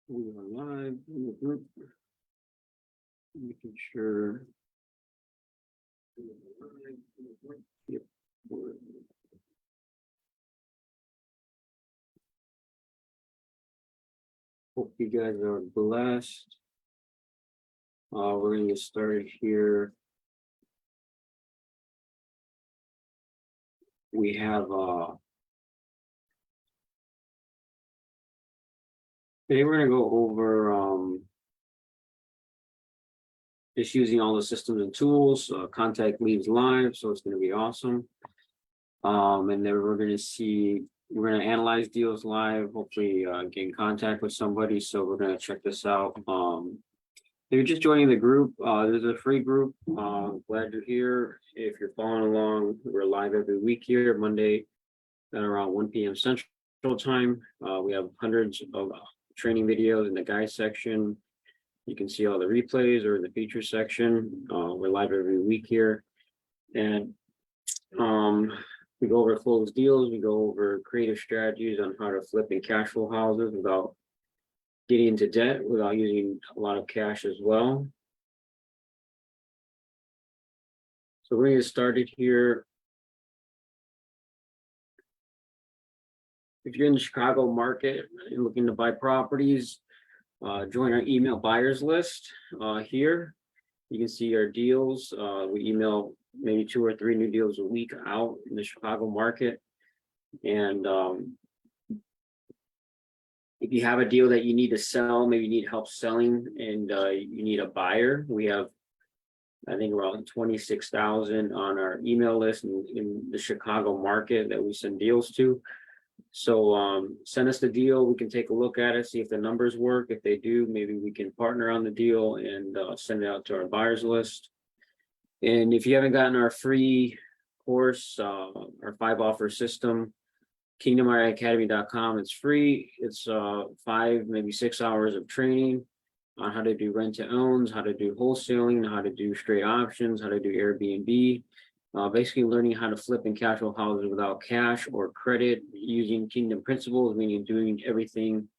We are live in the group. Making sure. Yep. Hope you guys are blessed. We're gonna get started here. We have today we're gonna go over just using all the systems and tools, contact leads live, so it's gonna be awesome. And then we're gonna analyze deals live, hopefully get in contact with somebody. So we're gonna check this out. If you're just joining the group, there's a free group. Glad you're here. If you're following along, we're live every week here, Monday at around 1 p.m. Central Time. We have hundreds of training videos in the guide section. You can see all the replays or in the feature section. We're live every week here. And we go over closed deals. We go over creative strategies on how to flip and cash flow houses without getting into debt, without using a lot of cash as well. So we're going to get started here. If you're in the Chicago market and looking to buy properties, join our email buyers list here. You can see our deals. We email maybe 2 or 3 new deals a week out in the Chicago market. And if you have a deal that you need to sell, maybe you need help selling and you need a buyer, we have, I think, around 26,000 on our email list in the Chicago market that we send deals to. So send us the deal. We can take a look at it, see if the numbers work. If they do, maybe we can partner on the deal and send it out to our buyers list. And if you haven't gotten our free course, our 5-offer system, KingdomREAcademy.com, it's free. It's 5, maybe 6 hours of training on how to do rent to owns, how to do wholesaling, how to do straight options, how to do Airbnb. Basically learning how to flip and cash flow houses without cash or credit, using Kingdom principles, meaning doing everything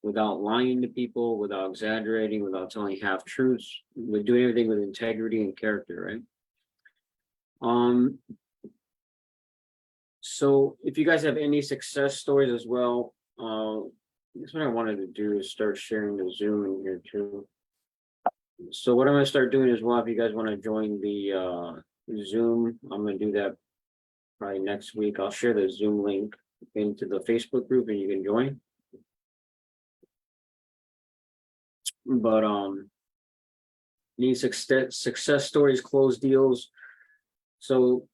without lying to people, without exaggerating, without telling half truths, with doing everything with integrity and character, right? So if you guys have any success stories as well, that's what I wanted to do, is start sharing the Zoom in here too. So what I'm going to start doing as well, if you guys want to join the Zoom, I'm going to do that probably next week. I'll share the Zoom link into the Facebook group and you can join. But need success stories, closed deals. So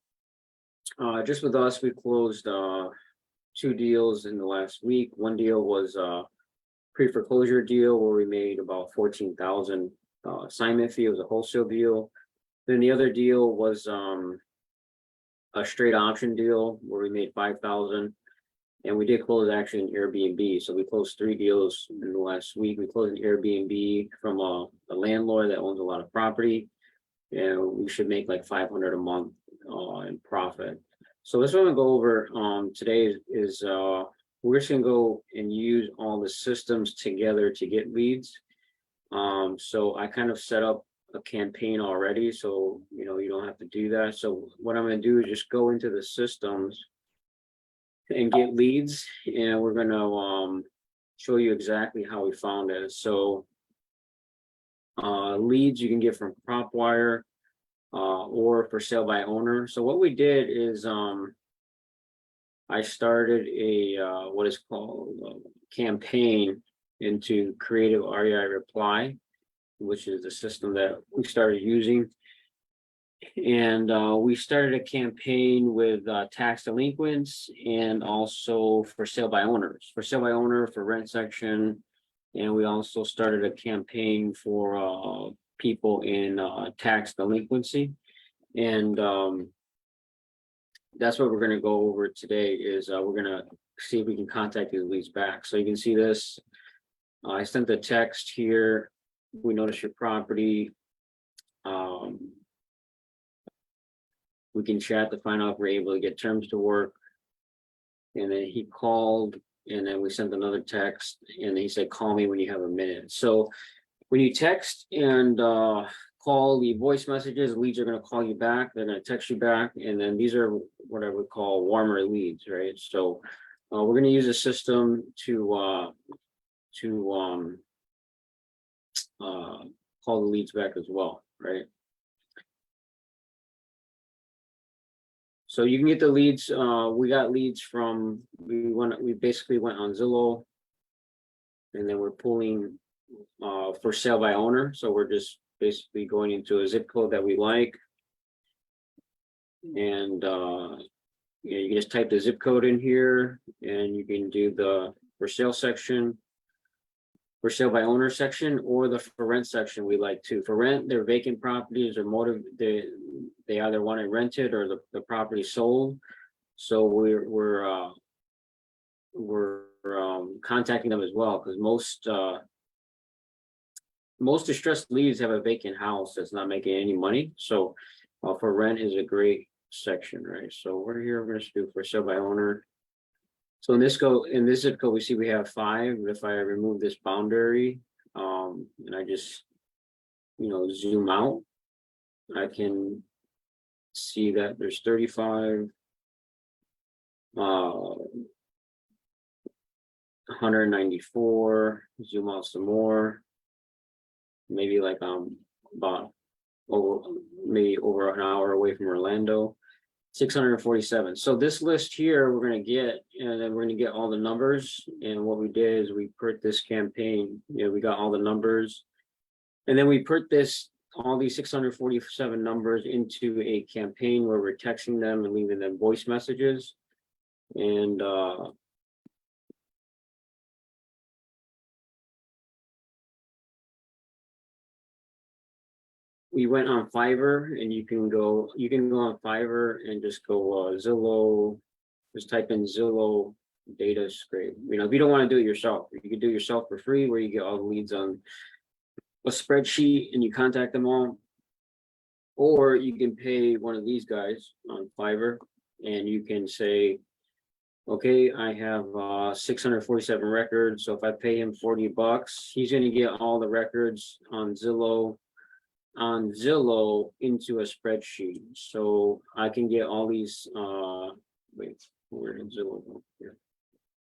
just with us, we closed 2 deals in the last week. One deal was a pre-foreclosure deal where we made about $14,000 assignment fee. It was a wholesale deal. Then the other deal was a straight option deal where we made $5,000, and we did close actually an Airbnb. So we closed 3 deals in the last week. We closed an Airbnb from a landlord that owns a lot of property, and we should make like $500 a month in profit. So this one I'm gonna go over today is we're just gonna go and use all the systems together to get leads. So I kind of set up a campaign already, so you know you don't have to do that. So what I'm going to do is just go into the systems and get leads, and we're going to show you exactly how we found it. So leads you can get from PropWire or for sale by owner. So what we did is I started a what is called a campaign into Creative REI Reply, which is the system that we started using. And we started a campaign with tax delinquents and also for sale by owners, for rent section. And we also started a campaign for people in tax delinquency. And that's what we're going to go over today is we're going to see if we can contact these leads back. So you can see this. I sent the text here. We notice your property. We can chat to find out if we're able to get terms to work. And then he called and then we sent another text, and he said, call me when you have a minute. So when you text and call, the voice messages, leads are going to call you back. They're going to text you back, and then these are what I would call warmer leads, right? So we're going to use a system to call the leads back as well, right? So you can get the leads. We got leads from, we basically went on Zillow, and then we're pulling for sale by owner. So we're just basically going into a zip code that we like, and you can just type the zip code in here, and you can do the for sale section, for sale by owner section, or the for rent section we like too. For rent, they're vacant properties or they either want it rented or the property sold. So we're contacting them as well, because most distressed leads have a vacant house that's not making any money. So for rent is a great section, right? So we're here, we're going to do for sale by owner. So in this zip code, we see we have 5. If I remove this boundary, and I just, zoom out, I can see that there's 35, 194, zoom out some more, maybe like about over an hour away from Orlando, 647. So this list here we're going to get, and then we're going to get all the numbers. And what we did is we put this campaign, we got all the numbers, and then we put all these 647 numbers into a campaign where we're texting them and leaving them voice messages. And we went on Fiverr, and you can go on Fiverr and just go Zillow, just type in Zillow data scrape. If you don't want to do it yourself, you can do it yourself for free, where you get all the leads on a spreadsheet and you contact them all. Or you can pay one of these guys on Fiverr, and you can say, okay, I have 647 records. So if I pay him $40, he's going to get all the records on Zillow into a spreadsheet. So I can get all these wait, where did Zillow go here?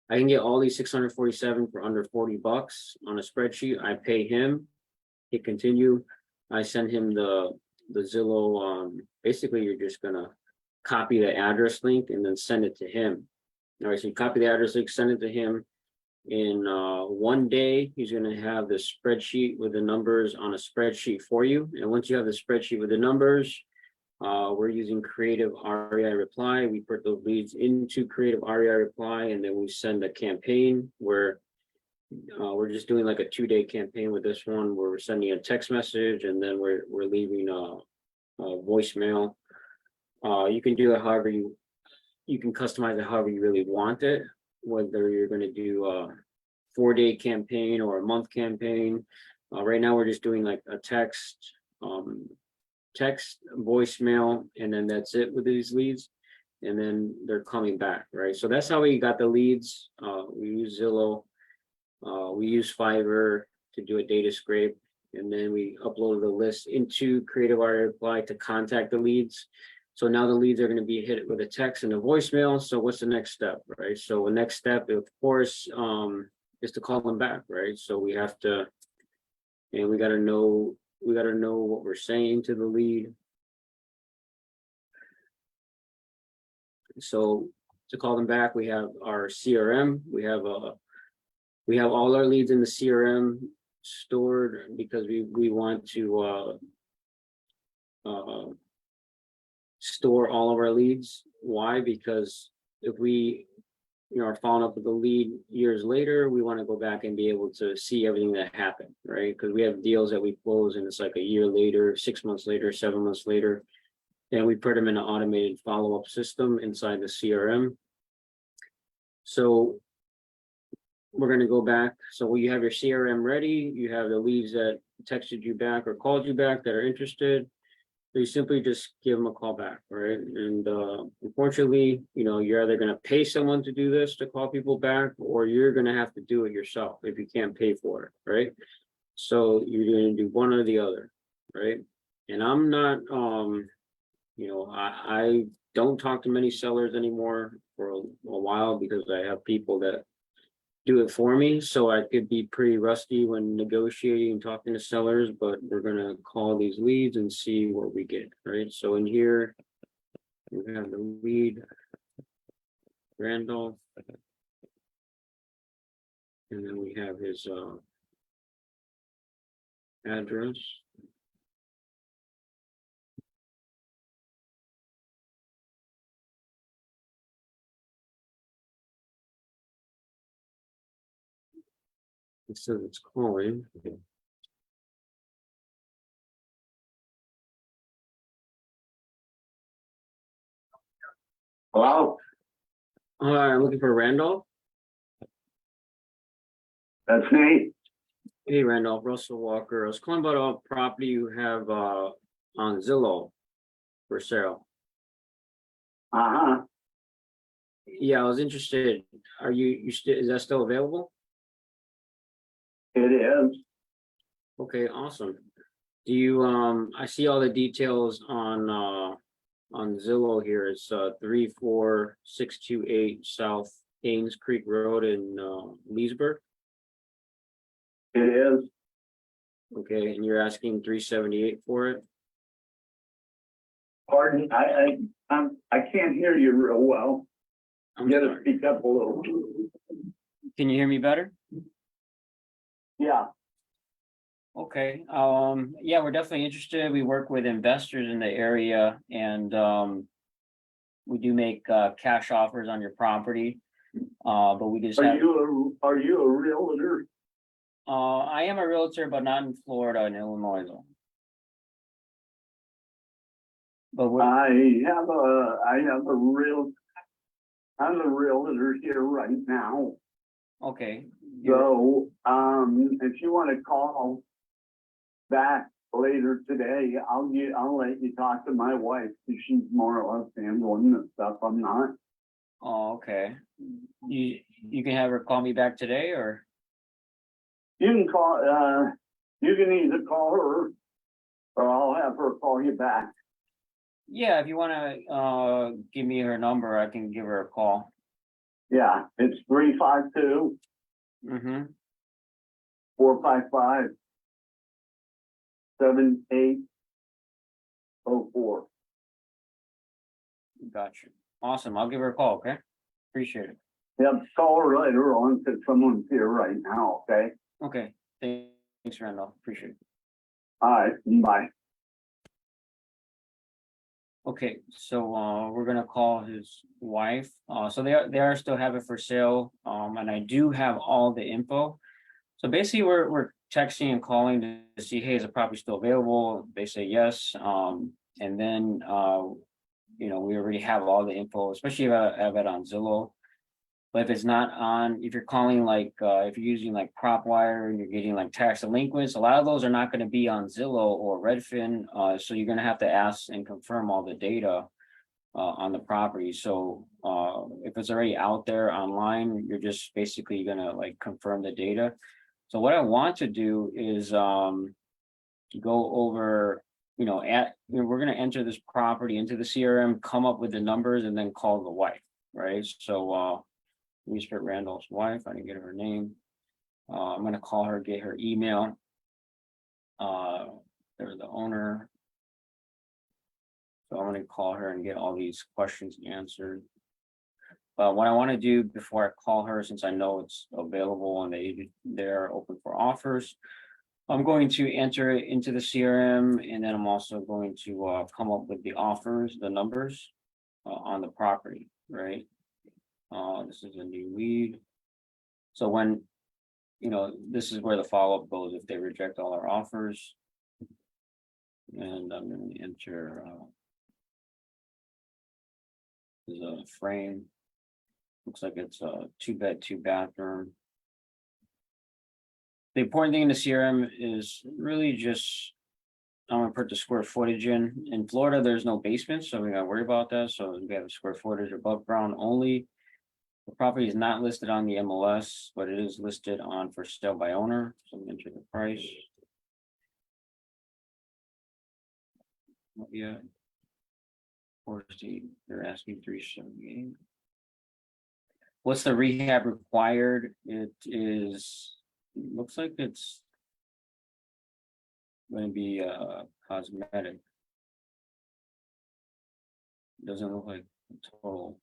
I can get all these 647 for under $40 on a spreadsheet. I pay him, hit continue. I send him the Zillow. Basically, you're just gonna copy the address link and then send it to him. All right, so you copy the address link, send it to him. In 1 day, he's going to have the spreadsheet with the numbers on a spreadsheet for you. And once you have the spreadsheet with the numbers, we're using Creative REI Reply. We put those leads into Creative REI Reply, and then we send a campaign where we're just doing like a 2-day campaign with this one, where we're sending a text message, and then we're leaving a voicemail. You can do it however you can customize it however you really want it, whether you're going to do a 4-day campaign or a month campaign. Right now, we're just doing like a text, voicemail, and then that's it with these leads. And then they're coming back, right? So that's how we got the leads. We use Zillow. We use Fiverr to do a data scrape. And then we upload the list into Creative REI Reply to contact the leads. So now the leads are going to be hit with a text and a voicemail. So what's the next step, right? So the next step, of course, is to call them back, right? So we have to, and we got to know what we're saying to the lead. So to call them back, we have our CRM. We have all our leads in the CRM stored, because we want to store all of our leads. Why? Because if we are following up with the lead years later, we want to go back and be able to see everything that happened, right? Because we have deals that we close and it's like a year later, 6 months later, 7 months later, and we put them in an automated follow-up system inside the CRM. So we're going to go back. So you have your CRM ready, you have the leads that texted you back or called you back that are interested. So you simply just give them a call back, right? And unfortunately, you're either gonna pay someone to do this to call people back, or you're gonna have to do it yourself if you can't pay for it, right? So you're gonna do one or the other, right? And I'm not, I don't talk to many sellers anymore for a while because I have people that do it for me, so I could be pretty rusty when negotiating and talking to sellers, but we're gonna call these leads and see what we get, right? So in here, we have the lead, Randolph. And then we have his address. It says it's calling. Okay. Hello, I'm looking for Randolph. that's me. Hey, Randolph, Russell Walker. I was calling about a property you have on Zillow for sale. Uh-huh, Yeah, I was interested. Are you still, is that still available? it is. Okay, awesome. Do you, I see all the details on Zillow here. It's 34628 South Haynes Creek Road in Leesburg. It is. Okay, and you're asking 378 for it? Pardon, I can't hear you real well. I'm You gotta sorry. speak up a little. Can you hear me better? Yeah, Okay, yeah, we're definitely interested. We work with investors in the area and we do make cash offers on your property. But we just are have, you a realtor? I am a realtor, but not in Florida and Illinois though. But we're, I'm a realtor here right now. okay, So, if you wanna call back later today, I'll let you talk to my wife, because she's more or less handling the stuff. I'm not. oh, okay. You can have her call me back today or, You can you can either call her or I'll have her call you back. yeah, if you wanna give me her number, I can give her a call. Yeah, it's 352 Mm-hmm. 455 7804. Gotcha. Awesome. I'll give her a call, okay? Appreciate it. Yep, call her later on because someone's here right now, okay? Okay. Thanks, Randolph. Appreciate it. All right, bye. Okay, so we're gonna call his wife. So they are still have it for sale. And I do have all the info. So basically we're texting and calling to see, hey, is the property still available? They say yes. And then we already have all the info, especially if I have it on Zillow. But if it's not on, if you're calling like if you're using like PropWire and you're getting like tax delinquents, a lot of those are not going to be on Zillow or Redfin. So you're going to have to ask and confirm all the data on the property. So if it's already out there online, you're just basically going to like confirm the data. So what I want to do is go over, we're going to enter this property into the CRM, come up with the numbers, and then call the wife, right? So let me just put Randolph's wife. I didn't get her name. I'm going to call her, get her email. They're the owner. So I'm going to call her and get all these questions answered. What I want to do before I call her, since I know it's available and they're open for offers, I'm going to enter it into the CRM, and then I'm also going to come up with the offers, the numbers on the property, right? This is a new lead. So when, this is where the follow-up goes if they reject all our offers. And I'm going to enter there's a frame. Looks like it's a 2-bed, 2-bathroom. The important thing in the CRM is really just I'm gonna put the square footage in Florida, there's no basement, so we gotta worry about that, so we have square footage above ground only. The property is not listed on the MLS, but it is listed on for sale by owner, so we enter the price. Yeah. They're asking 378. What's the rehab required? It is, looks like it's going to be cosmetic. Doesn't look like total.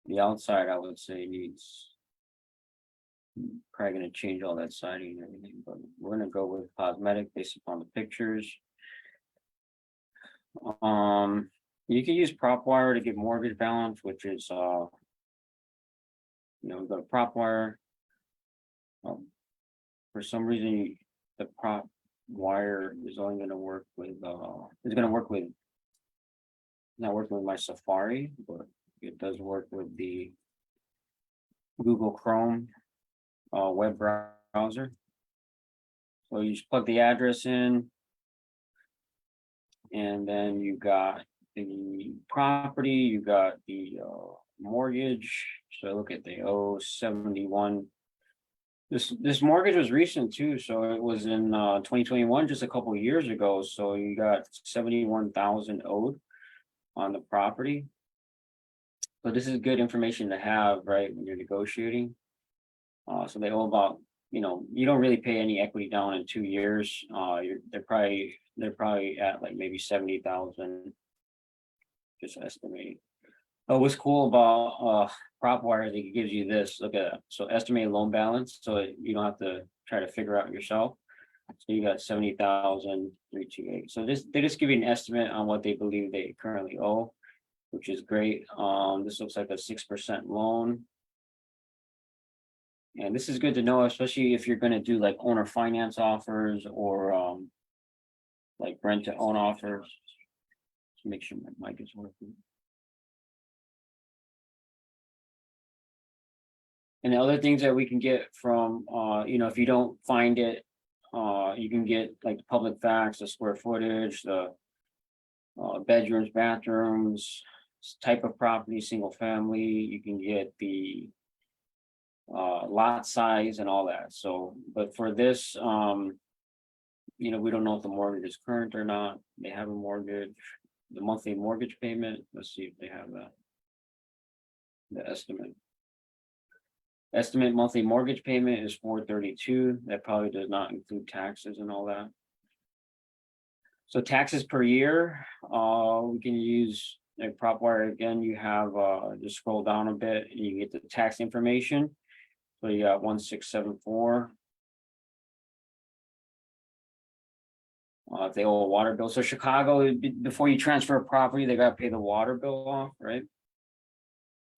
The outside, I would say, needs probably gonna change all that siding and everything, but we're gonna go with cosmetic based upon the pictures. You can use prop wire to get mortgage balance, which is we've got a prop wire. For some reason, the prop wire is only gonna work with it's gonna work with not working with my Safari, but it does work with the Google Chrome web browser. So you just plug the address in, and then you got the property, you got the mortgage. So look at the 071. This mortgage was recent too, so it was in 2021, just a couple of years ago. So you got 71,000 owed on the property. So this is good information to have, right, when you're negotiating. So they owe about, you don't really pay any equity down in 2 years. They're probably at like maybe 70,000. Just estimating. Oh, what's cool about PropWire is it gives you this. Look at that. So estimated loan balance, so you don't have to try to figure out yourself. So you got 70,328. So they just give you an estimate on what they believe they currently owe, which is great. This looks like a 6% loan. And this is good to know, especially if you're going to do like owner finance offers or like rent to own offers. Let's make sure my mic is working. And the other things that we can get from, if you don't find it, you can get like the public facts, the square footage, the bedrooms, bathrooms, type of property, single family. You can get the lot size and all that. So, but for this, we don't know if the mortgage is current or not. They have a mortgage, the monthly mortgage payment. Let's see if they have that. The estimate monthly mortgage payment is $432. That probably does not include taxes and all that. So taxes per year, we can use a PropWire again. You have just scroll down a bit and you get the tax information. So you got 1674. If they owe a water bill. So Chicago, before you transfer a property, they got to pay the water bill off, right?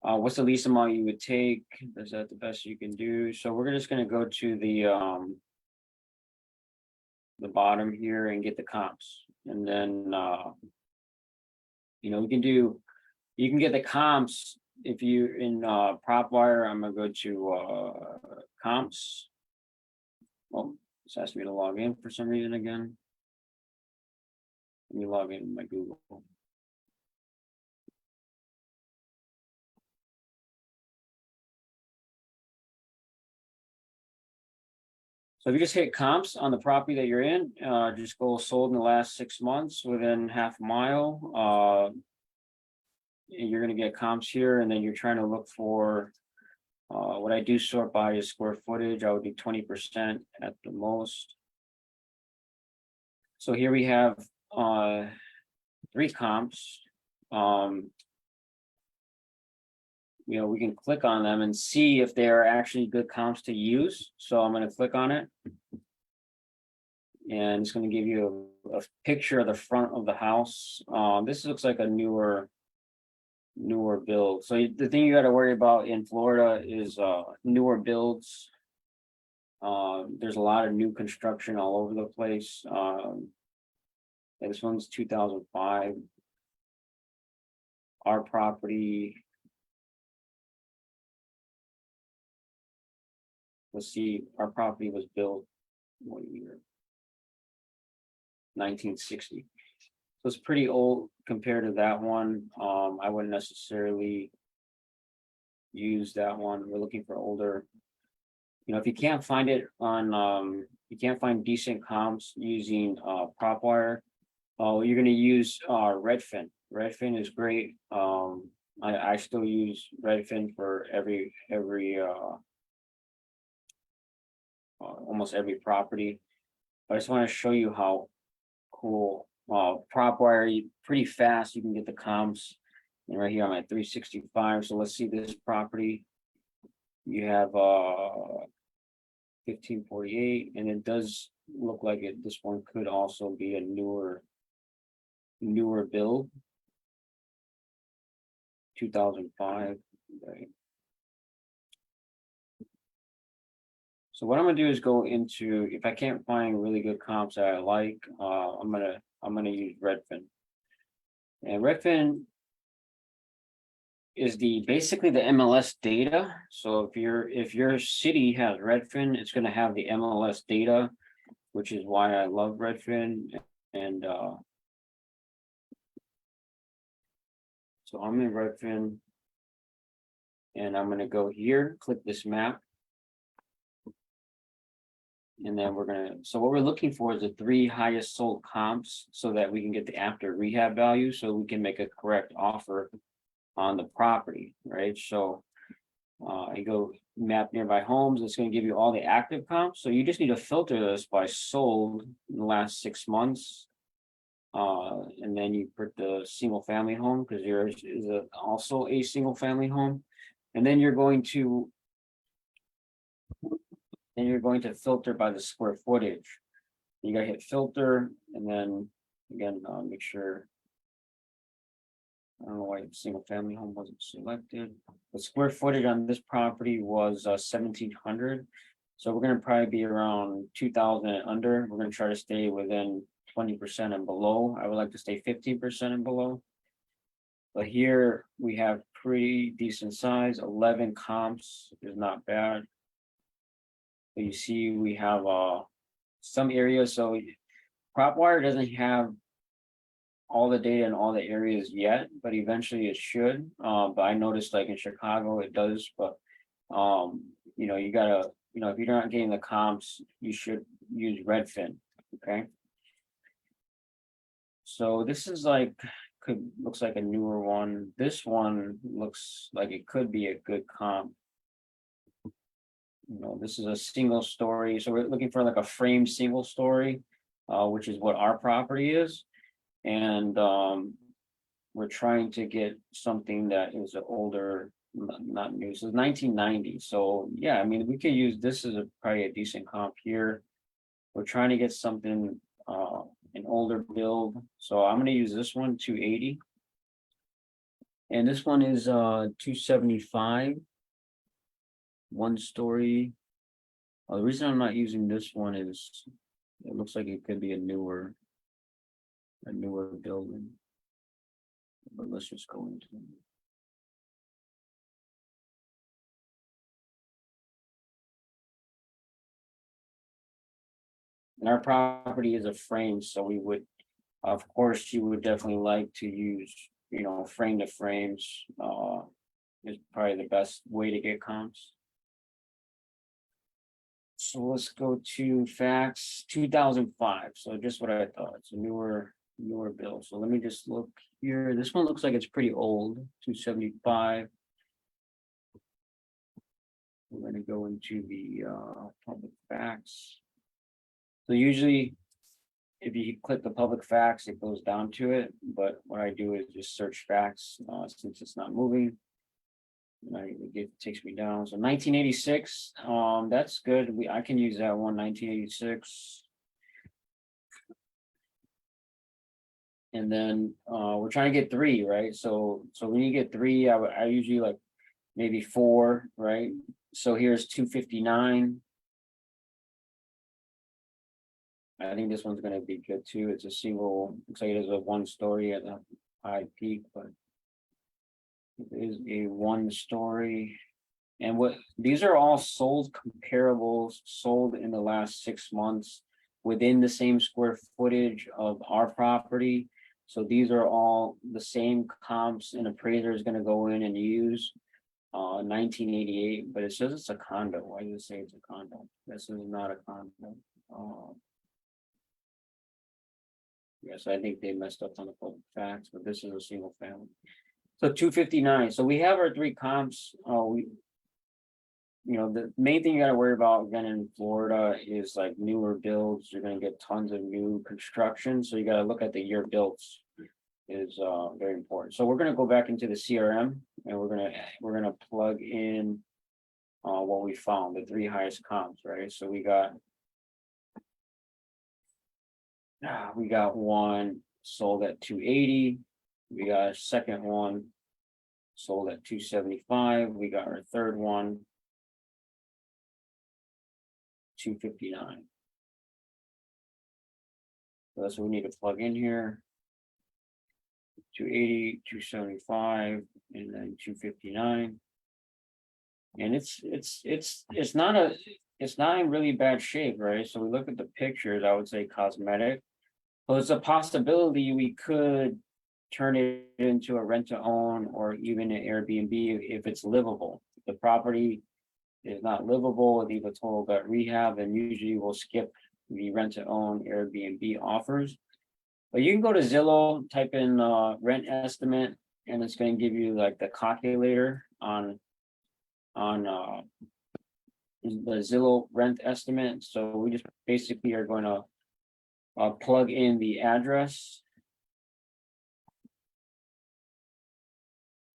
What's the least amount you would take? Is that the best you can do? So we're just going to go to the bottom here and get the comps, and then you can get the comps if you in PropWire. I'm gonna go to comps. Oh, it's asked me to log in for some reason again. Let me log in my Google. So if you just hit comps on the property that you're in, just go sold in the last 6 months within half a mile. You're going to get comps here, and then you're trying to look for what I do sort by is square footage. I would do 20% at the most. So here we have 3 comps. We can click on them and see if they are actually good comps to use. So I'm going to click on it. And it's going to give you a picture of the front of the house. This looks like a newer build. So the thing you got to worry about in Florida is newer builds. There's a lot of new construction all over the place. This one's 2005. Our property. Let's see, our property was built what year? 1960. So it's pretty old compared to that one. I wouldn't necessarily use that one. We're looking for older. If you can't find it on, you can't find decent comps using PropWire. You're gonna use Redfin. Redfin is great. I still use Redfin for every almost every property. I just want to show you how cool PropWire, pretty fast you can get the comps. And right here I'm at 365. So let's see this property. You have 1548, and it does look like it. This one could also be a newer build. 2005. Right. So what I'm gonna do is go into, if I can't find really good comps that I like, I'm gonna use Redfin. And Redfin is basically the MLS data. So if your city has Redfin, it's gonna have the MLS data, which is why I love Redfin. And so I'm in Redfin, and I'm gonna go here, click this map. And then so what we're looking for is the 3 highest sold comps so that we can get the after rehab value, so we can make a correct offer on the property, right? So I go map nearby homes, it's going to give you all the active comps. So you just need to filter this by sold in the last 6 months. And then you put the single family home, because yours is also a single family home. And then you're going to filter by the square footage. You gotta hit filter, and then again, make sure. I don't know why single family home wasn't selected. The square footage on this property was 1,700. So we're gonna probably be around 2,000 and under. We're gonna try to stay within 20% and below. I would like to stay 15% and below. But here we have pretty decent size. 11 comps is not bad. But you see, we have some areas. So PropWire doesn't have all the data in all the areas yet, but eventually it should. But I noticed, like in Chicago, it does. But you gotta, if you're not getting the comps, you should use Redfin. Okay. So this is looks like a newer one. This one looks like it could be a good comp. This is a single story. So we're looking for like a framed single story, which is what our property is. And we're trying to get something that is older, not new. So it's 1990. So yeah, I mean, we could use this as probably a decent comp here. We're trying to get something, an older build. So I'm going to use this one, 280. And this one is 275. 1 story. The reason I'm not using this one is it looks like it could be a newer building. But let's just go into it. And our property is a frame, so we would, of course, you would definitely like to use, frame to frames. Is probably the best way to get comps. So let's go to facts 2005. So just what I thought. It's a newer bill. So let me just look here. This one looks like it's pretty old. 275. We're going to go into the public facts. So usually, if you click the public facts, it goes down to it. But what I do is just search facts since it's not moving. It takes me down. So 1986, that's good. I can use that one, 1986. And then we're trying to get 3, right? So when you get 3, I usually like maybe 4, right? So here's 259. I think this one's going to be good too. It's a single, looks like it is a 1 story at the high peak, but it is a 1 story. And these are all sold comparables, sold in the last 6 months within the same square footage of our property. So these are all the same comps an appraiser is gonna go in and use. 1988, but it says it's a condo. Why does it say it's a condo? This is not a condo. Yes, I think they messed up on the public facts, but this is a single family. So 259. So we have our three comps. The main thing you gotta worry about again in Florida is like newer builds. You're gonna get tons of new construction, so you gotta look at the year builds is very important. So we're gonna go back into the CRM and we're gonna plug in what we found, the three highest comps, right? So we got one sold at 280. We got a second one sold at 275. We got our third one 259. So that's what we need to plug in here. 280, 275, and then 259. And it's not in really bad shape, right? So we look at the pictures, I would say cosmetic. But it's a possibility we could turn it into a rent to own or even an Airbnb if it's livable. If the property is not livable, leave a total gut rehab, and usually we'll skip the rent to own Airbnb offers. But you can go to Zillow, type in rent estimate, and it's going to give you like the calculator on the Zillow rent estimate. So we just basically are going to plug in the address.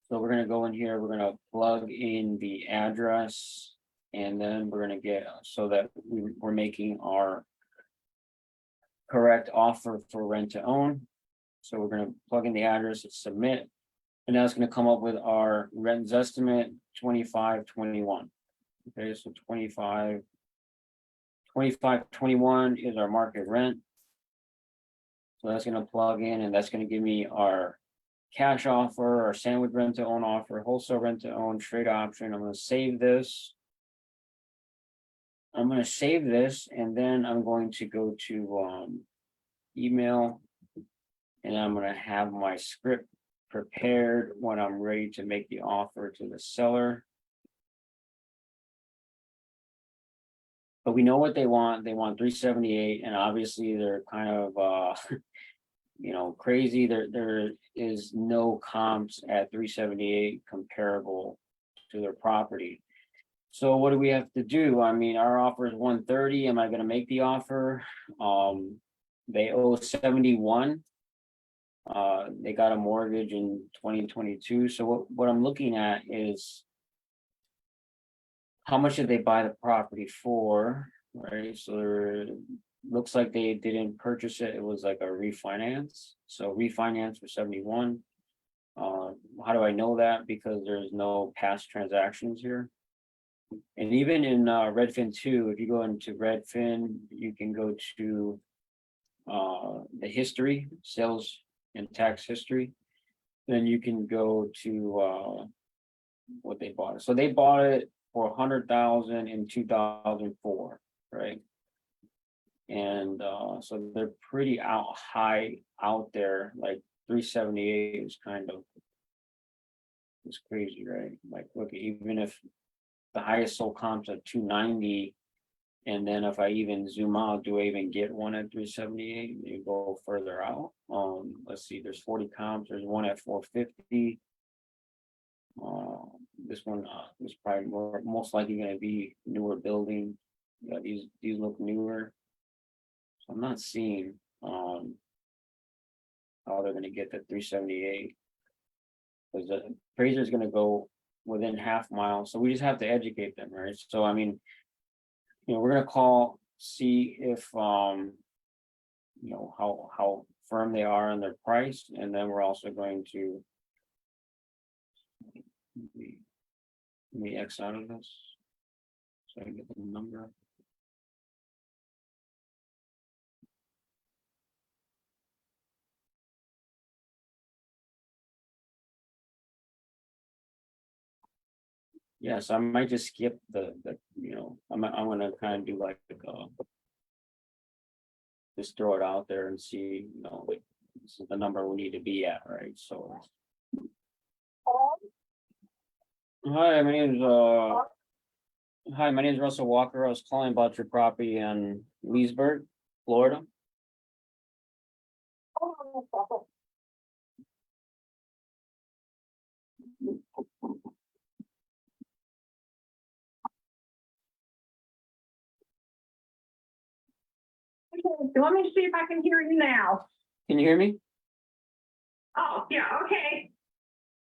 So we're going to go in here, we're going to plug in the address, and then we're going to get so that we're making our correct offer for rent to own. So we're going to plug in the address and submit, and now it's going to come up with our rent estimate 2521. Okay, so 2521 is our market rent. So that's going to plug in, and that's going to give me our cash offer, our sandwich rent to own offer, wholesale rent to own, trade option. I'm going to save this. And then I'm going to go to email, and I'm going to have my script prepared when I'm ready to make the offer to the seller. But we know what they want. They want 378, and obviously they're kind of crazy. There is no comps at 378 comparable to their property. So what do we have to do? I mean, our offer is 130. Am I going to make the offer? They owe 71. They got a mortgage in 2022. So what I'm looking at is how much did they buy the property for, right? So looks like they didn't purchase it. It was like a refinance. So refinance for 71. How do I know that? Because there's no past transactions here. And even in Redfin 2, if you go into Redfin, you can go to the history, sales and tax history. Then you can go to what they bought. So they bought it for 100,000 in 2004, right? And so they're pretty high out there. Like 378 is kind of, it's crazy, right? Like, look, even if the highest sold comps at 290, and then if I even zoom out, do I even get one at 378? You go further out. Let's see, there's 40 comps, there's one at 450. This one is probably most likely going to be newer building. Yeah, these look newer. So I'm not seeing how they're going to get the 378, because the appraiser is going to go within half mile. So we just have to educate them, right? So I mean, we're going to call, see if how firm they are in their price, and then we're also going to let me X out of this so I can get the number. Yeah, so I might just skip the I'm gonna kind of do like just throw it out there and see, this is the number we need to be at, right? So. Hi, my name is Russell Walker. I was calling about your property in Leesburg, Florida. Let me see if I can hear you now. Can you hear me? Oh, yeah, okay.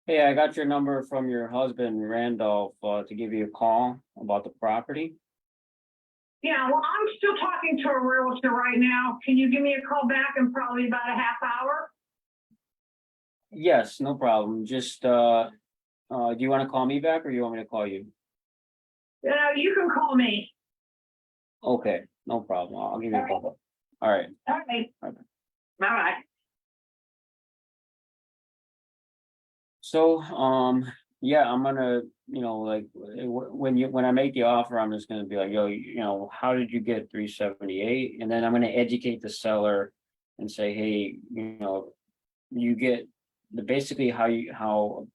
Hey, I got your number from your husband Randolph, to give you a call about the property. Yeah, well, I'm still talking to a realtor right now. Can you give me a call back in probably about a half hour? Yes, no problem. Just, do you want to call me back or you want me to call you? You can call me. Okay, no problem. I'll give you a call back. All right. All right. Okay. Bye-bye. So, yeah, I'm gonna, like, when I make the offer, I'm just gonna be like, yo, how did you get 378? And then I'm gonna educate the seller and say, hey, you get basically how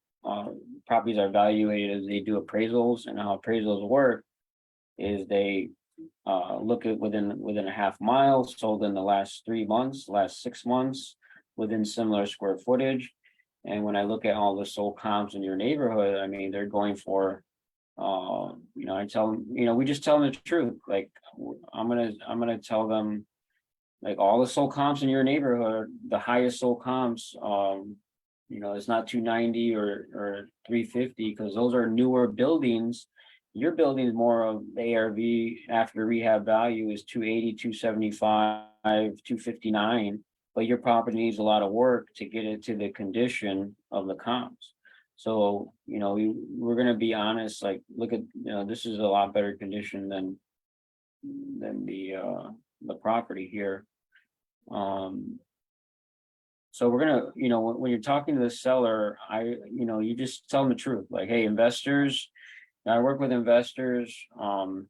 properties are evaluated is they do appraisals, and how appraisals work is they look at within a half mile, sold in the last 3 months, last 6 months, within similar square footage. And when I look at all the sold comps in your neighborhood, I mean, they're going for, I tell them, we just tell them the truth. Like, I'm gonna tell them, like, all the sold comps in your neighborhood, the highest sold comps, it's not 290 or 350, because those are newer buildings. Your building is more of the ARV after rehab value is 280, 275, 259. But your property needs a lot of work to get it to the condition of the comps. So, we're gonna be honest, like, look at, this is a lot better condition than the property here. So we're gonna, when you're talking to the seller, you just tell them the truth, like, hey, investors, I work with investors, and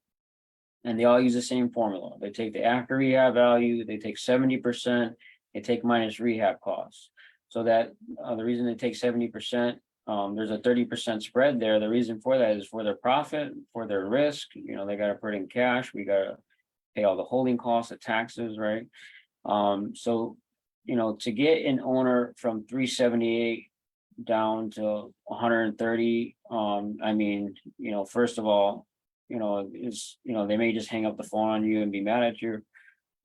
they all use the same formula. They take the after rehab value, they take 70%, they take minus rehab costs. So that, the reason they take 70%, there's a 30% spread there. The reason for that is for their profit, for their risk, they gotta put in cash, we gotta pay all the holding costs, the taxes, right? So, to get an owner from 378 down to 130, I mean, first of all, they may just hang up the phone on you and be mad at you.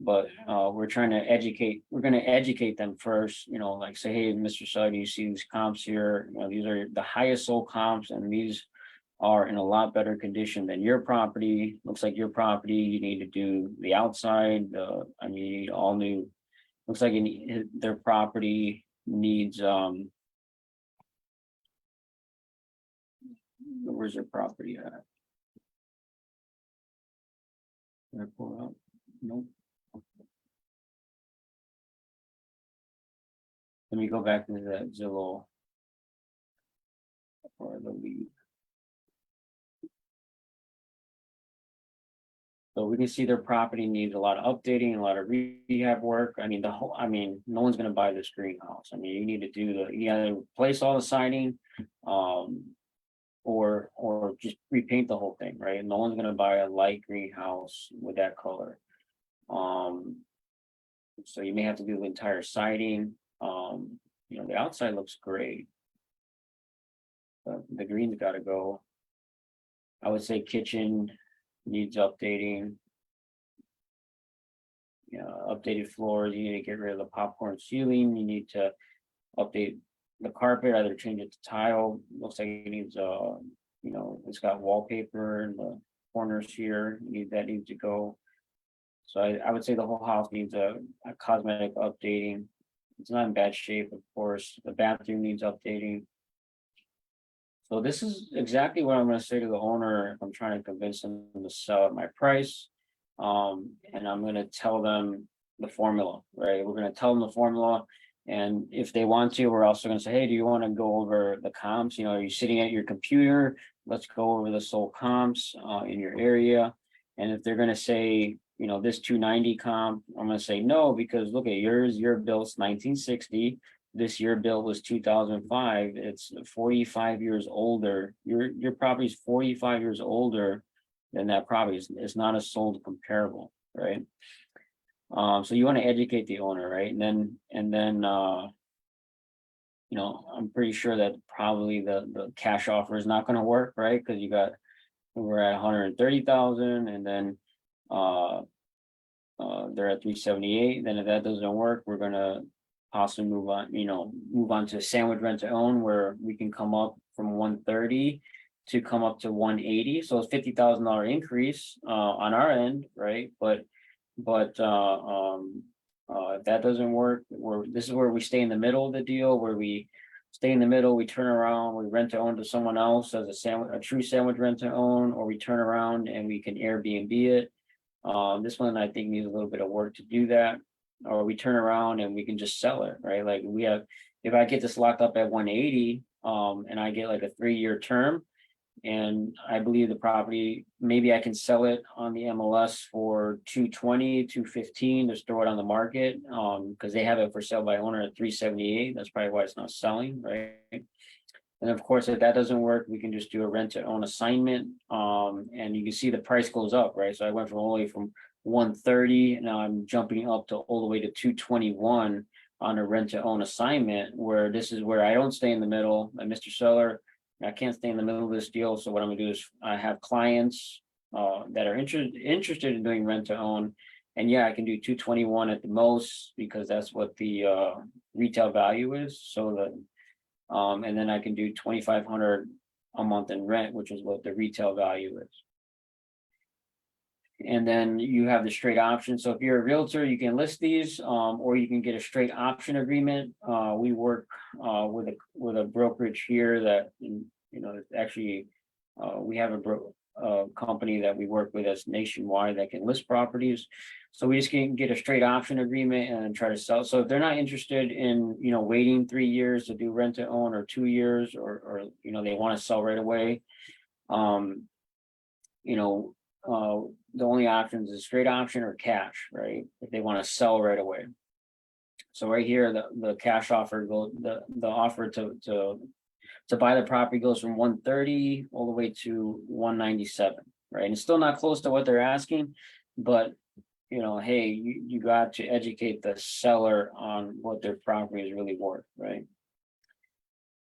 But we're gonna educate them first, like, say, hey, Mr. Sugg, you see these comps here, these are the highest sold comps, and these are in a lot better condition than your property. Looks like your property, you need to do the outside, you need all new, looks like their property needs, where's their property at? Can I pull it up? Nope. Let me go back into that Zillow or the lead. So we can see their property needs a lot of updating, a lot of rehab work. I mean, no one's gonna buy this greenhouse. I mean, you need to you either replace all the siding, or just repaint the whole thing, right? No one's gonna buy a light greenhouse with that color. So you may have to do the entire siding. The outside looks great. But the green's gotta go. I would say kitchen needs updating. Updated floors, you need to get rid of the popcorn ceiling, you need to update the carpet, either change it to tile. Looks like it needs it's got wallpaper in the corners here, that needs to go. So I would say the whole house needs a cosmetic updating. It's not in bad shape, of course. The bathroom needs updating. So this is exactly what I'm gonna say to the owner if I'm trying to convince them to sell at my price. And I'm gonna tell them the formula, right? We're gonna tell them the formula. And if they want to, we're also gonna say, hey, do you wanna go over the comps? Are you sitting at your computer? Let's go over the sold comps in your area. And if they're gonna say, you know, this 290 comp, I'm gonna say no, because look at yours, your bill's 1960. This year bill was 2005. It's 45 years older. Your property's 45 years older than that property. It's not a sold comparable, right? So you want to educate the owner, right? And then you know, I'm pretty sure that probably the cash offer is not gonna work, right? Because we're at 130,000, and then they're at 378. Then if that doesn't work, we're gonna possibly move on to sandwich rent to own, where we can come up from 130 to come up to 180. So it's $50,000 increase on our end, right? But if that doesn't work, this is where we stay in the middle of the deal, where we stay in the middle, we turn around, we rent to own to someone else as a true sandwich rent to own, or we turn around and we can Airbnb it. This one I think needs a little bit of work to do that, or we turn around and we can just sell it, right? Like if I get this locked up at 180, and I get like a 3-year term, and I believe the property, maybe I can sell it on the MLS for 220, 215, just throw it on the market, because they have it for sale by owner at 378. That's probably why it's not selling, right? And of course, if that doesn't work, we can just do a rent to own assignment. And you can see the price goes up, right? So I went from only from 130, now I'm jumping up to all the way to 221 on a rent to own assignment, where this is where I don't stay in the middle. And Mr. Seller, I can't stay in the middle of this deal. So what I'm gonna do is I have clients that are interested in doing rent to own. And yeah, I can do 221 at the most, because that's what the retail value is. So and then I can do 2,500 a month in rent, which is what the retail value is. And then you have the straight option. So if you're a realtor, you can list these, or you can get a straight option agreement. We work with a brokerage here that, you know, actually we have a company that we work with that's nationwide that can list properties. So we just can get a straight option agreement and try to sell. So if they're not interested in, you know, waiting 3 years to do rent to own, or 2 years, or you know, they want to sell right away, you know, the only options is straight option or cash, right? If they want to sell right away. So right here, the cash offer the offer to buy the property goes from 130 all the way to 197, right? And it's still not close to what they're asking, but you know, hey, you got to educate the seller on what their property is really worth, right?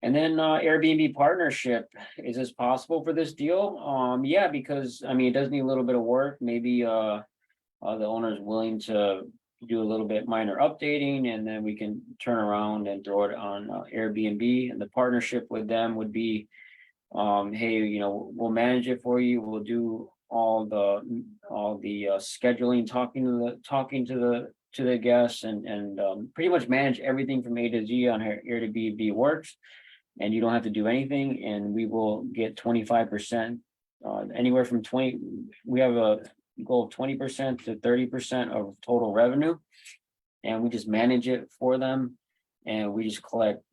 And then Airbnb partnership, is this possible for this deal? Yeah, because I mean, it does need a little bit of work. Maybe the owner is willing to do a little bit minor updating, and then we can turn around and throw it on Airbnb. And the partnership with them would be, hey, you know, we'll manage it for you. We'll do all the scheduling, talking to the guests, and pretty much manage everything from A to Z on how Airbnb works. And you don't have to do anything, and we will get 25%, anywhere from 20. We have a goal of 20% to 30% of total revenue, and we just manage it for them, and we just collect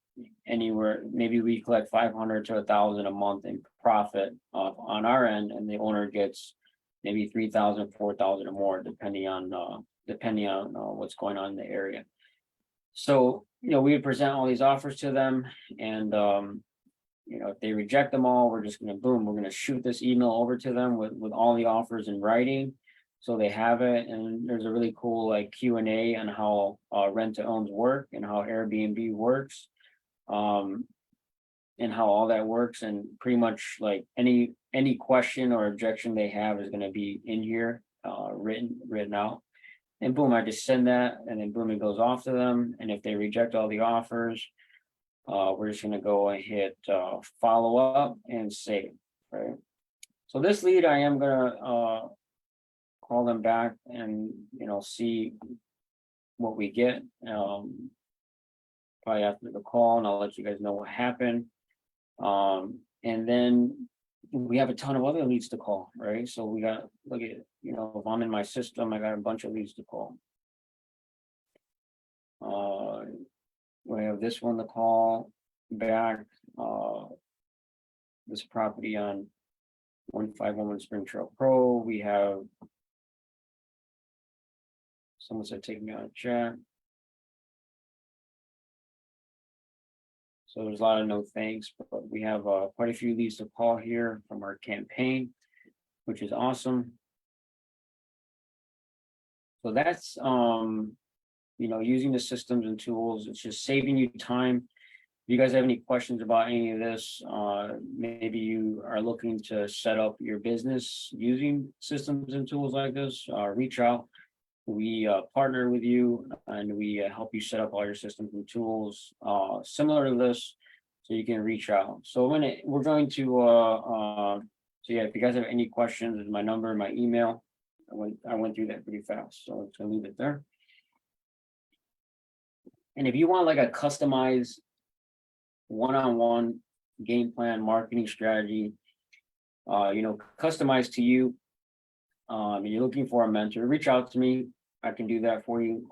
anywhere. Maybe we collect 500 to 1,000 a month in profit on our end, and the owner gets maybe 3,000, 4,000 or more, depending on what's going on in the area. So, you know, we would present all these offers to them, and you know, if they reject them all, we're just gonna we're gonna shoot this email over to them with all the offers in writing, so they have it. And there's a really cool like Q&A on how rent to owns work and how Airbnb works, and how all that works. And pretty much like any question or objection they have is gonna be in here, written out. And boom, I just send that, and then boom, it goes off to them. And if they reject all the offers, we're just gonna go and hit follow up and save, right? So this lead, I am gonna call them back and, you know, see what we get. Probably after the call, and I'll let you guys know what happened. And then we have a ton of other leads to call, right? So we got, look at, you know, if I'm in my system, I got a bunch of leads to call. We have this one to call back, this property on 151 Spring Trail Pro. We have Someone said take me out of chat. So there's a lot of no thanks, but we have quite a few leads to call here from our campaign, which is awesome. So that's using the systems and tools, it's just saving you time. If you guys have any questions about any of this, maybe you are looking to set up your business using systems and tools like this, reach out. We partner with you and we help you set up all your systems and tools similar to this, so you can reach out. So we're going to so yeah, if you guys have any questions, there's my number, my email. I went through that pretty fast, so I'm just gonna leave it there. And if you want like a customized one-on-one game plan, marketing strategy, customized to you, and you're looking for a mentor, reach out to me. I can do that for you.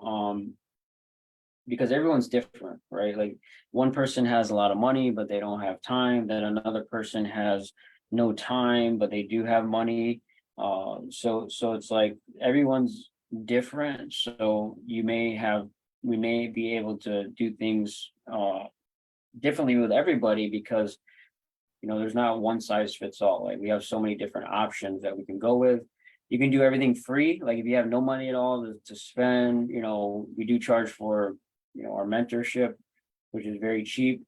Because everyone's different, right? Like one person has a lot of money, but they don't have time. Then another person has no time, but they do have money. So it's like everyone's different. So we may be able to do things differently with everybody, because there's not one size fits all. Like we have so many different options that we can go with. You can do everything free. Like if you have no money at all to spend, we do charge for our mentorship, which is very cheap.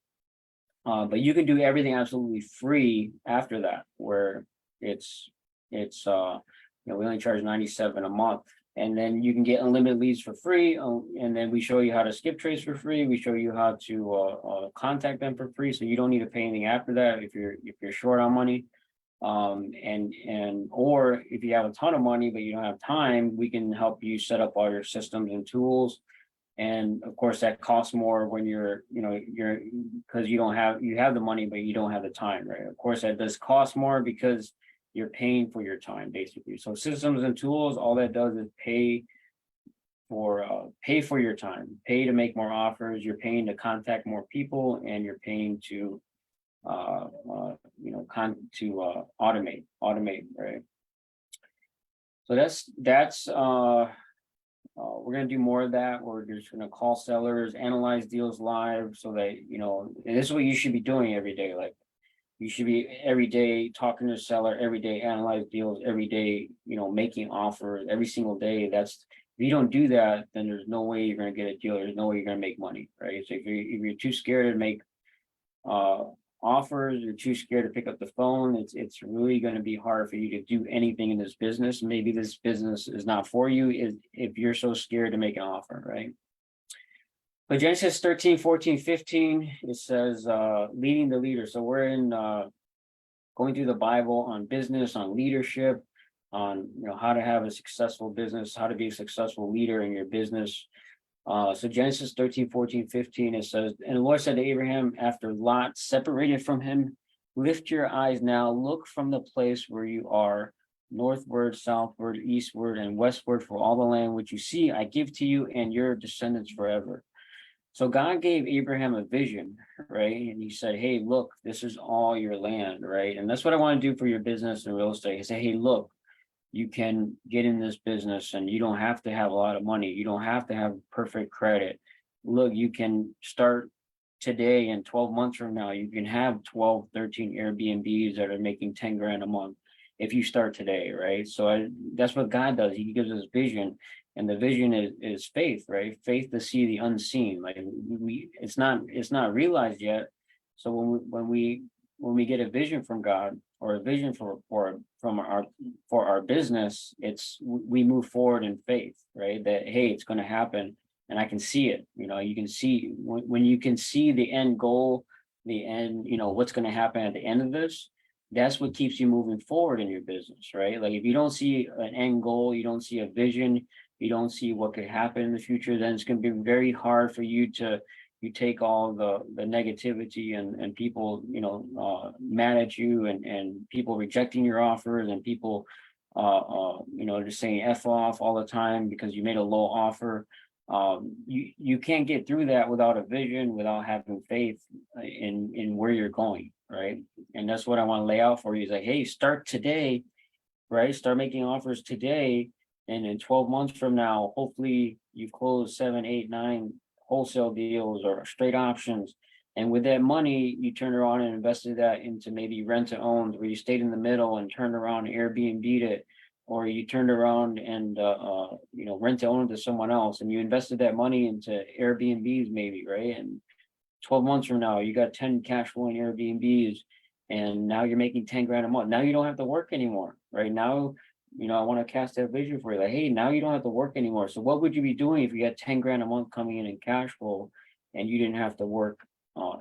But you can do everything absolutely free after that, where it's we only charge $97 a month, and then you can get unlimited leads for free. And then we show you how to skip trace for free. We show you how to contact them for free, so you don't need to pay anything after that if you're short on money. Or if you have a ton of money but you don't have time, we can help you set up all your systems and tools. And of course that costs more when you're because you have the money but you don't have the time, right? Of course that does cost more because you're paying for your time basically. So systems and tools, all that does is pay for your time, pay to make more offers, you're paying to contact more people, and you're paying to automate, right? So that's we're going to do more of that. We're just going to call sellers, analyze deals live, so that and this is what you should be doing every day. Like you should be every day talking to the seller, every day analyze deals, every day making offers every single day. If you don't do that, then there's no way you're going to get a deal. There's no way you're going to make money, right? So if you're too scared to make offers, you're too scared to pick up the phone, it's really going to be hard for you to do anything in this business. Maybe this business is not for you if you're so scared to make an offer, right? But Genesis 13, 14, 15, it says leading the leader. So we're in going through the Bible on business, on leadership, on how to have a successful business, how to be a successful leader in your business. So Genesis 13, 14, 15, it says, and the Lord said to Abraham, after Lot separated from him, lift your eyes now, look from the place where you are, northward, southward, eastward, and westward, for all the land which you see, I give to you and your descendants forever. So God gave Abraham a vision, right? And he said, hey, look, this is all your land, right? And that's what I want to do for your business and real estate. He said, hey, look, you can get in this business and you don't have to have a lot of money. You don't have to have perfect credit. Look, you can start today, and 12 months from now, you can have 12, 13 Airbnbs that are making 10 grand a month if you start today, right? So that's what God does. He gives us vision, and the vision is faith, right? Faith to see the unseen. Like it's not realized yet. So when we get a vision from God, or a vision for our business, we move forward in faith, right? That, hey, it's going to happen and I can see it. You can see when you can see the end goal, the end, what's going to happen at the end of this, that's what keeps you moving forward in your business, right? Like if you don't see an end goal, you don't see a vision, you don't see what could happen in the future, then it's going to be very hard for you take all the negativity and people, mad at you, and people rejecting your offers, and people, just saying F off all the time because you made a low offer. You can't get through that without a vision, without having faith in where you're going, right? And that's what I want to lay out for you, is like, hey, start today, right? Start making offers today, And in 12 months from now, hopefully you close 7, 8, 9 wholesale deals or straight options. And with that money, you turned around and invested that into maybe rent to own, where you stayed in the middle and turned around and Airbnb'd it, or you turned around and rent to own it to someone else, and you invested that money into Airbnbs maybe, right? And 12 months from now, you got 10 cash flowing Airbnbs, and now you're making 10 grand a month. Now you don't have to work anymore, right? Now, I want to cast that vision for you. Like, hey, now you don't have to work anymore. So what would you be doing if you had 10 grand a month coming in cash flow and you didn't have to work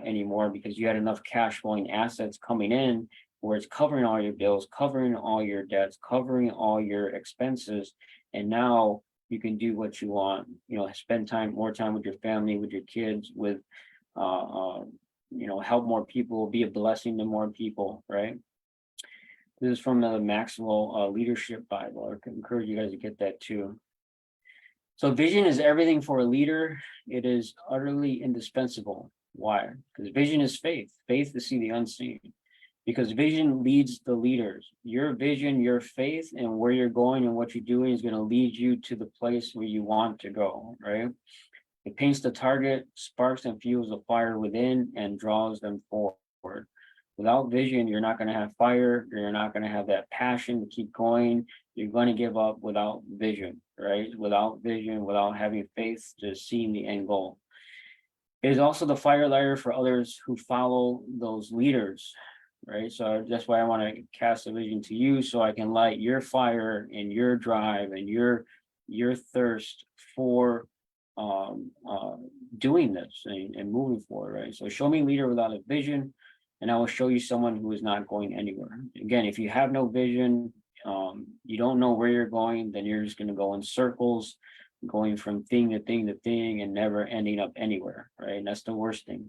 anymore, because you had enough cash flowing assets coming in where it's covering all your bills, covering all your debts, covering all your expenses. And now you can do what you want, spend more time with your family, with your kids, with help more people, be a blessing to more people, right? This is from the Maxwell Leadership Bible. I encourage you guys to get that too. So vision is everything for a leader. It is utterly indispensable. Why? Because vision is faith. Faith to see the unseen. Because vision leads the leaders. Your vision, your faith, and where you're going and what you're doing is going to lead you to the place where you want to go, right? It paints the target, sparks and fuels the fire within, and draws them forward. Without vision, you're not going to have fire. You're not going to have that passion to keep going. You're going to give up without vision, right? Without vision, without having faith to seeing the end goal. It is also the fire lighter for others who follow those leaders, right? So that's why I want to cast a vision to you, so I can light your fire and your drive and your thirst for doing this and moving forward, right? So show me a leader without a vision, and I will show you someone who is not going anywhere. Again, if you have no vision, you don't know where you're going, then you're just going to go in circles, going from thing to thing to thing and never ending up anywhere, right? And that's the worst thing.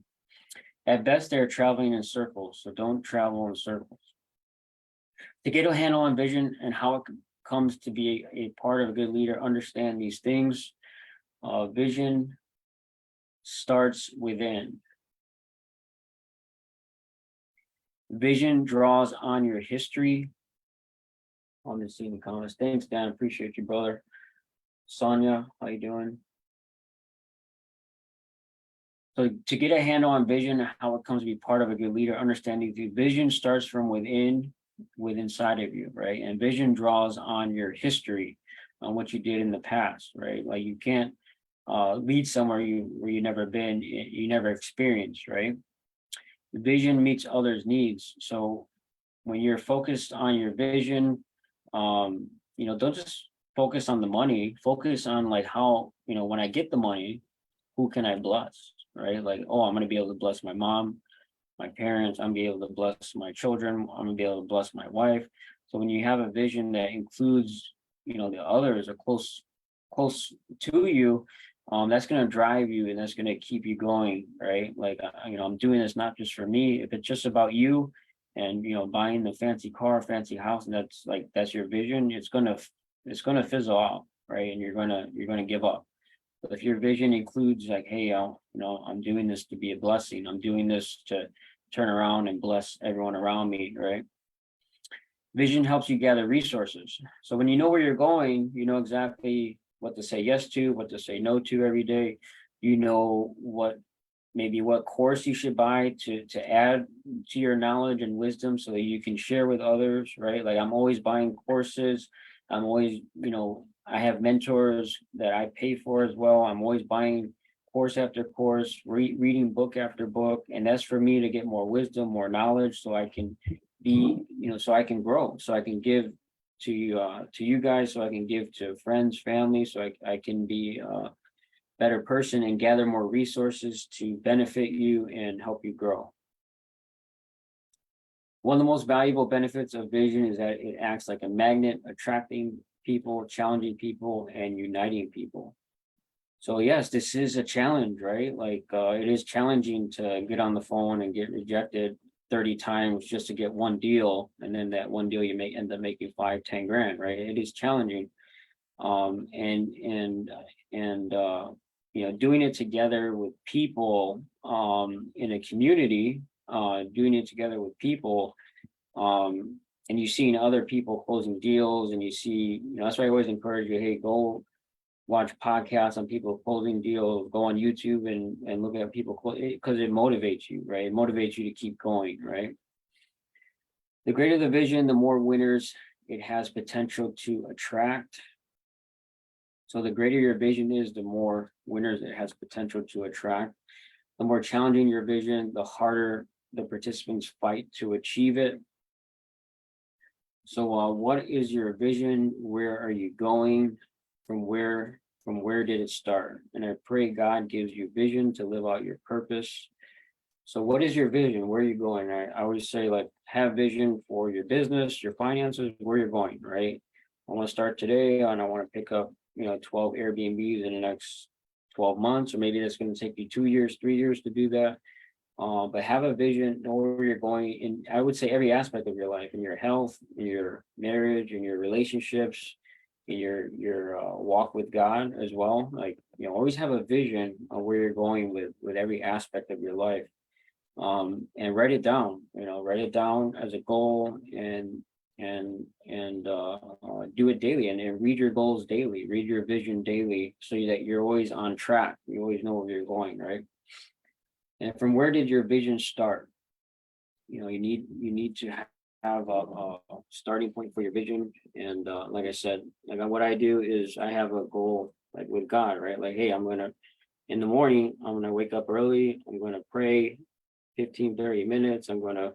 At best, they're traveling in circles, so don't travel in circles. To get a handle on vision and how it comes to be a part of a good leader, understand these things. Vision starts within. Vision draws on your history. I'm just seeing the comments. Thanks, Dan. Appreciate you, brother. Sonia, how you doing? So to get a handle on vision, how it comes to be part of a good leader, understanding the vision starts from within, inside of you, right? And vision draws on your history, on what you did in the past, right? Like you can't lead somewhere where you never been, you never experienced, right? Vision meets others' needs. So when you're focused on your vision, don't just focus on the money, focus on like how, when I get the money, who can I bless, right? Like, oh, I'm going to be able to bless my mom, my parents, I'm going to be able to bless my children, I'm going to be able to bless my wife. So when you have a vision that includes, the others are close to you, that's going to drive you and that's going to keep you going, right? Like, I'm doing this not just for me. If it's just about you and, buying the fancy car, fancy house, and that's your vision, it's going to fizzle out, right? And you're going to give up. But if your vision includes like, hey, I'm doing this to be a blessing. I'm doing this to turn around and bless everyone around me, right? Vision helps you gather resources. So when you know where you're going, you know exactly what to say yes to, what to say no to every day. You know what course you should buy to add to your knowledge and wisdom so that you can share with others, right? Like I'm always buying courses. I'm always, I have mentors that I pay for as well. I'm always buying course after course, reading book after book. And that's for me to get more wisdom, more knowledge, so I can be, so I can grow, so I can give to you guys, so I can give to friends, family, so I can be a better person and gather more resources to benefit you and help you grow. One of the most valuable benefits of vision is that it acts like a magnet, attracting people, challenging people, and uniting people. So yes, this is a challenge, right? Like it is challenging to get on the phone and get rejected 30 times just to get one deal, and then that one deal you may end up making 5-10 grand, right? It is challenging, doing it together with people in a community, doing it together with people, and you've seen other people closing deals, and you see, that's why I always encourage you, hey, go watch podcasts on people closing deals, go on YouTube and look at people because it motivates you, right? It motivates you to keep going, right? The greater the vision, the more winners it has potential to attract. So the greater your vision is, the more winners it has potential to attract. The more challenging your vision, the harder the participants fight to achieve it. So what is your vision? Where are you going? From where did it start? And I pray God gives you vision to live out your purpose. So what is your vision? Where are you going? I always say, like, have vision for your business, your finances, where you're going, right? I want to start today and I want to pick up, 12 Airbnbs in the next 12 months, or maybe that's going to take you 2 years, 3 years to do that. But have a vision, know where you're going in, I would say, every aspect of your life, in your health, in your marriage, in your relationships, in your walk with God as well. Like, always have a vision of where you're going with every aspect of your life. And write it down, write it down as a goal, and do it daily, and read your goals daily, read your vision daily, so that you're always on track. You always know where you're going, right? And from where did your vision start? You need to have a starting point for your vision. And like I said, like what I do is I have a goal, like with God, right? Like, hey, in the morning, I'm gonna wake up early, I'm gonna pray 15-30 minutes, I'm gonna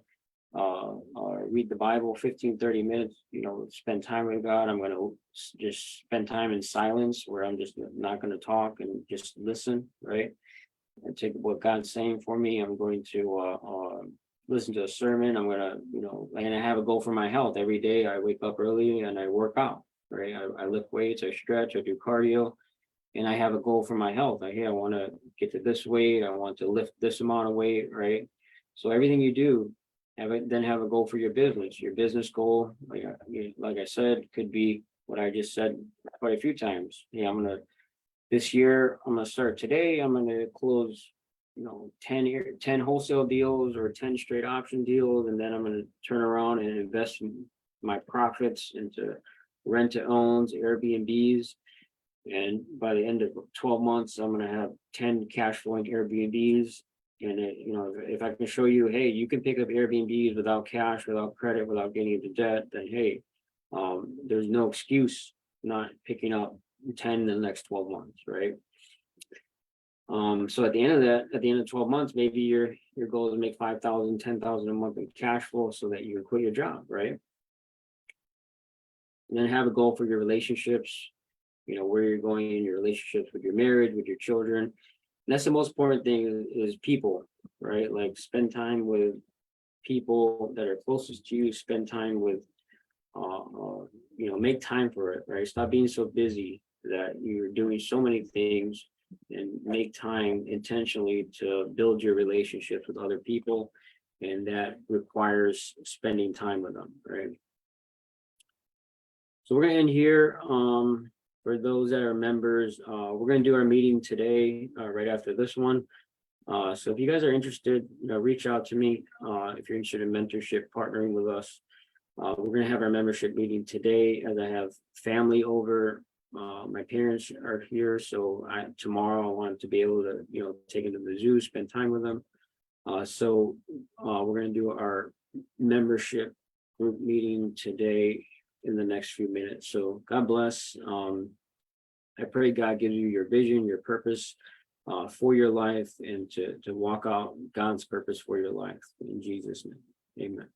read the Bible 15-30 minutes, spend time with God. I'm gonna just spend time in silence, where I'm just not gonna talk and just listen, right? And take what God's saying for me. I'm going to listen to a sermon. I'm gonna, and I have a goal for my health. Every day I wake up early and I work out, right? I lift weights, I stretch, I do cardio, and I have a goal for my health. I want to get to this weight. I want to lift this amount of weight, right? So everything you do, have a goal for your business. Your business goal, like I said, could be what I just said quite a few times. Yeah, this year, I'm gonna start today. I'm gonna close, 10 wholesale deals or 10 straight option deals, and then I'm gonna turn around and invest my profits into rent to owns, Airbnbs. And by the end of 12 months, I'm gonna have 10 cash flowing Airbnbs. And if I can show you, hey, you can pick up Airbnbs without cash, without credit, without getting into debt, then hey, there's no excuse not picking up 10 in the next 12 months, right? So at the end of 12 months, maybe your goal is to make 5,000, 10,000 a month in cash flow, so that you can quit your job, right? And then have a goal for your relationships, where you're going in your relationships with your marriage, with your children. And that's the most important thing, is people, right? Like, spend time with people that are closest to you, spend time with, make time for it, right? Stop being so busy that you're doing so many things, and make time intentionally to build your relationships with other people. And that requires spending time with them, right? So we're gonna end here. For those that are members, we're gonna do our meeting today, right after this one. So if you guys are interested, reach out to me. If you're interested in mentorship, partnering with us. We're gonna have our membership meeting today, as I have family over. My parents are here, so tomorrow I want to be able to, take them to the zoo, spend time with them. So we're gonna do our membership group meeting today in the next few minutes. So God bless. I pray God gives you your vision, your purpose for your life, and to walk out God's purpose for your life. In Jesus' name, amen.